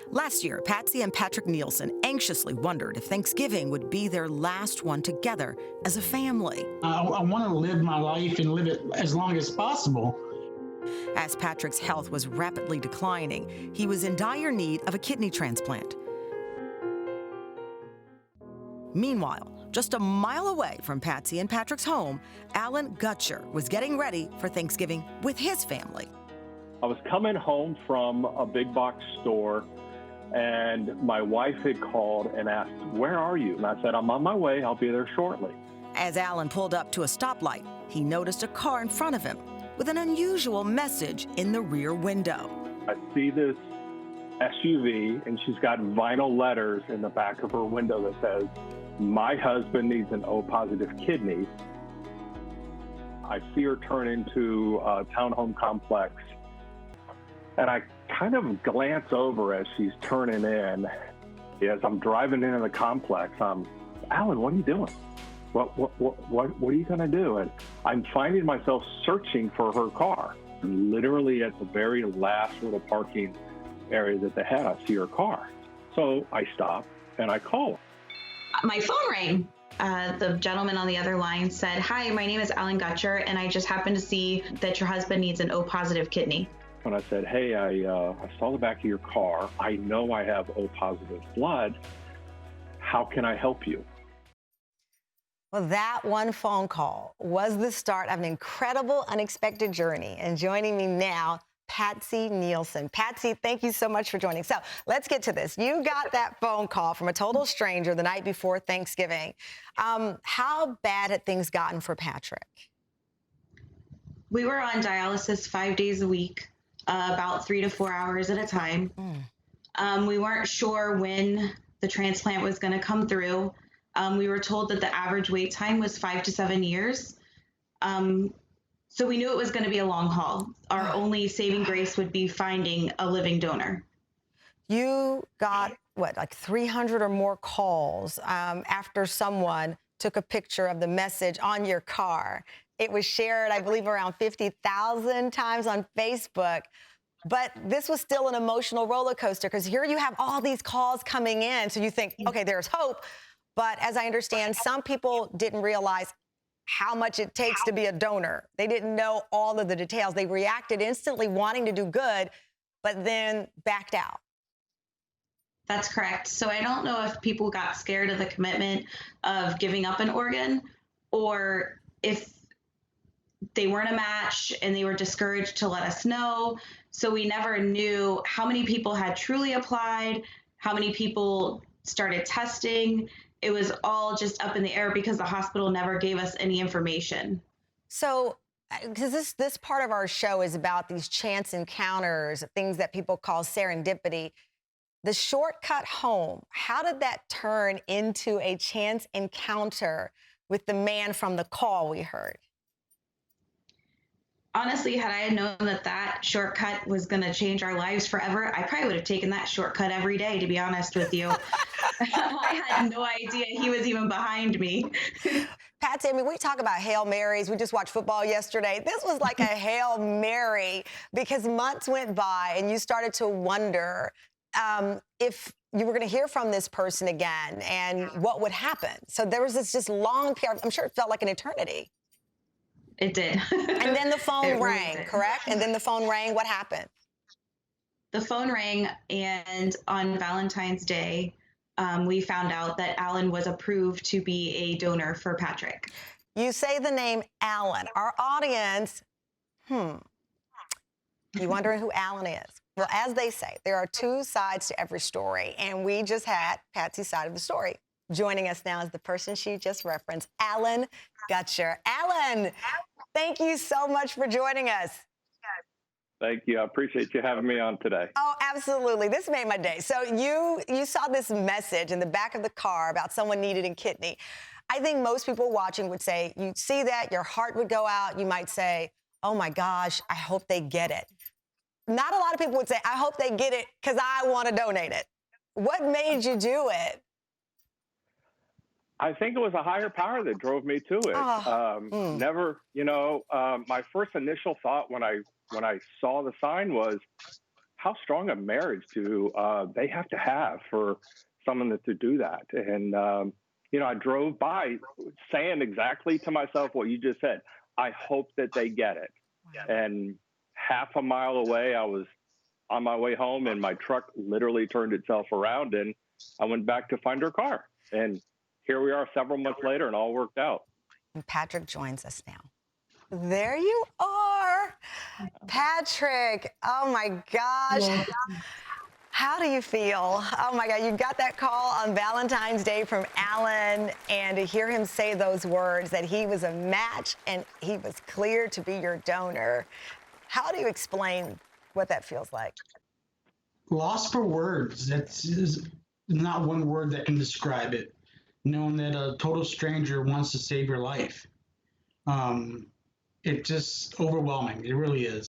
Last year, Patsy and Patrick Nielsen anxiously wondered if Thanksgiving would be their last one together as a family. I want to live my life and live it as long as possible. As Patrick's health was rapidly declining, he was in dire need of a kidney transplant. Meanwhile, just a mile away from Patsy and Patrick's home, Alan Gutcher was getting ready for Thanksgiving with his family. I was coming home from a big box store, and my wife had called and asked, "Where are you?" And I said, "I'm on my way. I'll be there shortly." As Alan pulled up to a stoplight, he noticed a car in front of him with an unusual message in the rear window. I see this SUV, and she's got vinyl letters in the back of her window that says, "My husband needs an O-positive kidney." I see her turn into a townhome complex, and I kind of glance over as she's turning in. As I'm driving into the complex, "Alan, what are you doing? What are you gonna do?" And I'm finding myself searching for her car. Literally at the very last little parking area that they had, I see her car. So I stop and I call her. My phone rang. The gentleman on the other line said, "Hi, my name is Alan Gutcher, and I just happened to see that your husband needs an O-positive kidney." And I said, "Hey, I saw the back of your car. I know I have O-positive blood. How can I help you?" Well, that one phone call was the start of an incredible, unexpected journey. And joining me now, Patsy Nielsen. Patsy, thank you so much for joining. So let's get to this. You got that phone call from a total stranger the night before Thanksgiving. How bad had things gotten for Patrick? We were on dialysis 5 days a week, about 3 to 4 hours at a time. We weren't sure when the transplant was going to come through. We were told that the average wait time was 5 to 7 years. So we knew it was going to be a long haul. Our only saving grace would be finding a living donor. You got, what, like 300 or more calls after someone took a picture of the message on your car. It was shared, I believe, around 50,000 times on Facebook. But this was still an emotional roller coaster because here you have all these calls coming in. So you think, okay, there's hope. But as I understand, some people didn't realize how much it takes to be a donor. They didn't know all of the details. They reacted instantly wanting to do good, but then backed out. That's correct. So I don't know if people got scared of the commitment of giving up an organ, or if they weren't a match and they were discouraged to let us know. So we never knew how many people had truly applied, how many people started testing. It was all just up in the air because the hospital never gave us any information. So, because this part of our show is about these chance encounters, things that people call serendipity. The shortcut home, how did that turn into a chance encounter with the man from the call we heard? Honestly, had I known that that shortcut was going to change our lives forever, I probably would have taken that shortcut every day, to be honest with you. I had no idea he was even behind me. Patsy, I mean, we talk about Hail Marys. We just watched football yesterday. This was like a Hail Mary because months went by and you started to wonder if you were going to hear from this person again and what would happen. So there was this just long period. I'm sure it felt like an eternity. It did. And then the phone rang, really correct? And then the phone rang. What happened? The phone rang, and on Valentine's Day, we found out that Alan was approved to be a donor for Patrick. You say the name Alan. Our audience, you wondering who Alan is? Well, as they say, there are two sides to every story, and we just had Patsy's side of the story. Joining us now is the person she just referenced, Alan Gutcher. Alan, thank you so much for joining us. Thank you. I appreciate you having me on today. Oh, absolutely. This made my day. So you saw this message in the back of the car about someone needed a kidney. I think most people watching would say, you'd see that, your heart would go out. You might say, oh my gosh, I hope they get it. Not a lot of people would say, I hope they get it because I want to donate it. What made you do it? I think it was a higher power that drove me to it. Never, my first initial thought when I saw the sign was, how strong a marriage do they have to have for someone to do that? And, I drove by saying exactly to myself what you just said. I hope that they get it. And half a mile away, I was on my way home and my truck literally turned itself around and I went back to find her car. And here we are several months later and all worked out. And Patrick joins us now. There you are, Patrick. Oh my gosh. Yeah. How do you feel? Oh my God, you got that call on Valentine's Day from Alan, and to hear him say those words that he was a match and he was cleared to be your donor. How do you explain what that feels like? Lost for words. That's not one word that can describe it. Knowing that a total stranger wants to save your life. It's just overwhelming. It really is.